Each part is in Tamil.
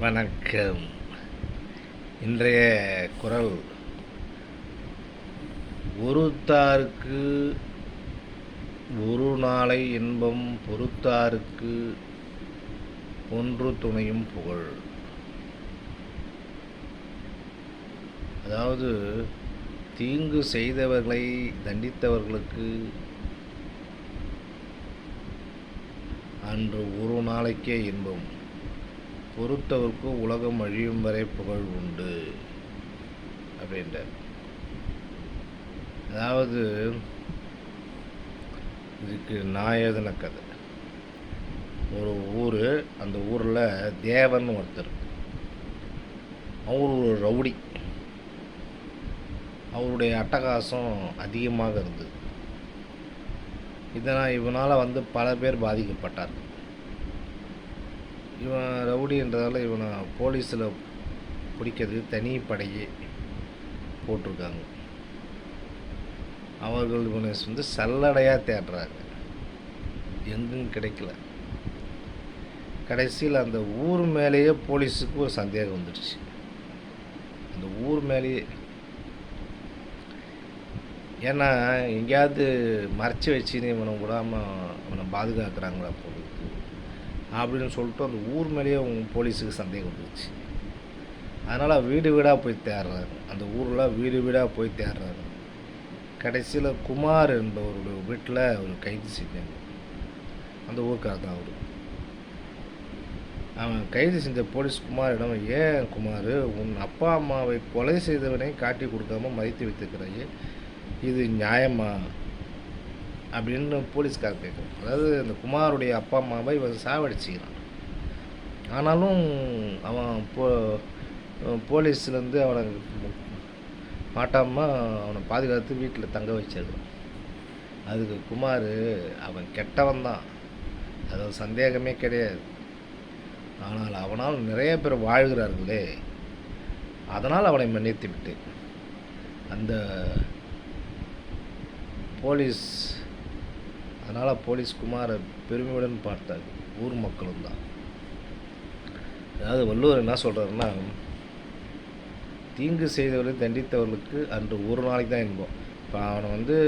வணக்கம். இன்றைய குரல், ஒருத்தார்க்கு ஒரு நாளை இன்பம் பொறுத்தார்க்கு ஒன்று துணையும் புகழ். அதாவது, தீங்கு செய்தவர்களை தண்டித்தவர்களுக்கு அன்று ஒரு நாளைக்கே இன்பம், பொறுத்தவருக்கு உலகம் அழியும் வரை புகழ் உண்டு அப்படின்ற. அதாவது, இதுக்கு நான் எழுதின கதை. ஒரு ஊர், அந்த ஊரில் தேவன் ஒருத்தர். அவர் ஒரு ரவுடி. அவருடைய அட்டகாசம் அதிகமாக இருந்தது. இவனால் பல பேர் பாதிக்கப்பட்டார். இவன் ரவுடின்றதால இவனை போலீஸில் பிடிக்கிறது தனி படையே போட்டிருக்காங்க. அவர்கள் இவனை சல்லடையாக தேடுறாங்க, எங்கும் கிடைக்கல. கடைசியில் அந்த ஊர் மேலேயே போலீஸுக்கு ஒரு சந்தேகம் வந்துடுச்சு. அந்த ஊர் மேலேயே, ஏன்னா எங்கேயாவது மறைச்சி வச்சுன்னு இவனை விடாமல் அவனை பாதுகாக்கிறாங்களா போலீஸ் அப்படின்னு சொல்லிட்டு அந்த ஊர் மேலேயே போலீஸுக்கு சந்தேகம் வந்துடுச்சு. அதனால் வீடு வீடாக போய் தேடுறாங்க. அந்த ஊரில் வீடு வீடாக போய் தேடுறாங்க. கடைசியில் குமார் என்பவருடைய வீட்டில் அவர் கைது செஞ்சாங்க. அந்த ஊருக்காக தான் அவர். அவன் கைது செஞ்ச போலீஸ் குமாரிடம், ஏன் குமார், உன் அப்பா அம்மாவை கொலை செய்தவனை காட்டி கொடுக்காம மறைத்து வைத்திருக்கிறாயே, இது நியாயமா அப்படின்னு போலீஸ்கார் கேட்குறான். அதாவது அந்த குமாருடைய அப்பா அம்மாவை இவன் சாவடிச்சுக்கிறான். ஆனாலும் அவன் போலீஸ்லேருந்து அவனை மாட்டாமல் அவனை பாதுகாத்து வீட்டில் தங்க வச்சிருக்கான். அதுக்கு குமார், அவன் கெட்டவன் தான், அது சந்தேகமே கிடையாது. ஆனால் அவனால் நிறைய பேர் வாழ்கிறார்களே, அதனால் அவனை மன்னித்து விட்டு அந்த போலீஸ், அதனால் போலீஸ் குமாரை பெருமையுடன் பார்த்தார் ஊர் மக்களும் தான். அதாவது வள்ளுவர் என்ன சொல்கிறாருன்னா, தீங்கு செய்தவர்களை தண்டித்தவர்களுக்கு அன்று ஒரு நாளைக்கு தான் இன்பம். இப்போ அவனை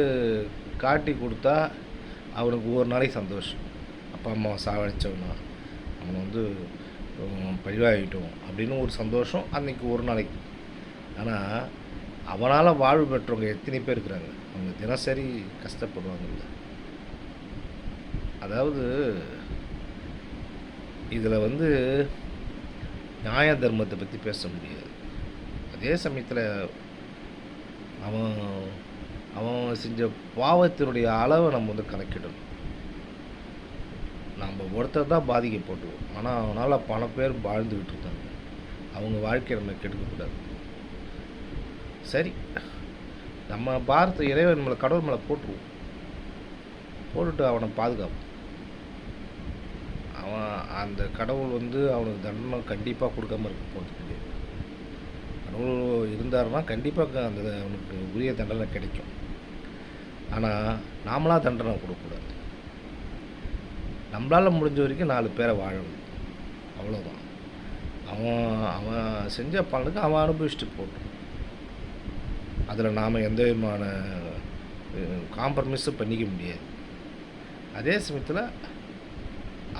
காட்டி கொடுத்தா அவனுக்கு ஒரு நாளைக்கு சந்தோஷம். அப்பா அம்மாவை சாவடித்தவனா அவனை பழிவாகிட்டோம் அப்படின்னு ஒரு சந்தோஷம் அன்றைக்கி ஒரு நாளைக்கு. ஆனால் அவனால் வாழ்வு பெற்றவங்க எத்தனை பேர் இருக்கிறாங்க, அவங்க தினசரி கஷ்டப்படுவாங்கல்ல. அதாவது இதில் நியாய தர்மத்தை பற்றி பேச முடியாது. அதே சமயத்தில் அவன் செஞ்ச பாவத்தினுடைய அளவை நம்ம கணக்கிடணும். நம்ம ஒருத்தர் தான் பாதிக்கப்பட்டுவோம், ஆனால் அவனால் பல பேர் வாழ்ந்துக்கிட்டு இருக்காங்க. அவங்க வாழ்க்கையை நம்ம கெடுக்கக்கூடாது. சரி, நம்ம பார்த்து இறைவன் மேலே, கடவுள் மேலே போட்டுட்டு அவனை பாதுகாப்போம். அவன் அந்த கடவுள் அவனுக்கு தண்டனை கண்டிப்பாக கொடுக்காம இருக்க போகிறது கிடையாது. கடவுள் இருந்தாருன்னா கண்டிப்பாக அவனுக்கு உரிய தண்டனை கிடைக்கும். ஆனால் நாமளாக தண்டனை கொடுக்கக்கூடாது. நம்மளால் முடிஞ்ச வரைக்கும் 4 பேரை வாழணும், அவ்வளோதான். அவன் செஞ்ச பலனுக்கு அவன் அனுபவிச்சுட்டு போட்டோம். அதில் நாம் எந்த விதமான காம்ப்ரமைஸும் பண்ணிக்க முடியாது. அதே சமயத்தில்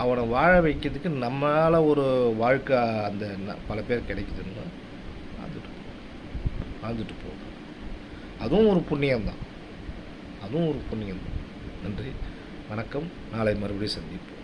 அவனை வாழ வைக்கிறதுக்கு நம்மளால் ஒரு வாழ்க்கை அந்த பல பேர் கிடைக்குதுன்னா வாழ்ந்துட்டு போகும். அதுவும் ஒரு புண்ணியம்தான். நன்றி, வணக்கம். நாளை மறுபடியும் சந்திப்போம்.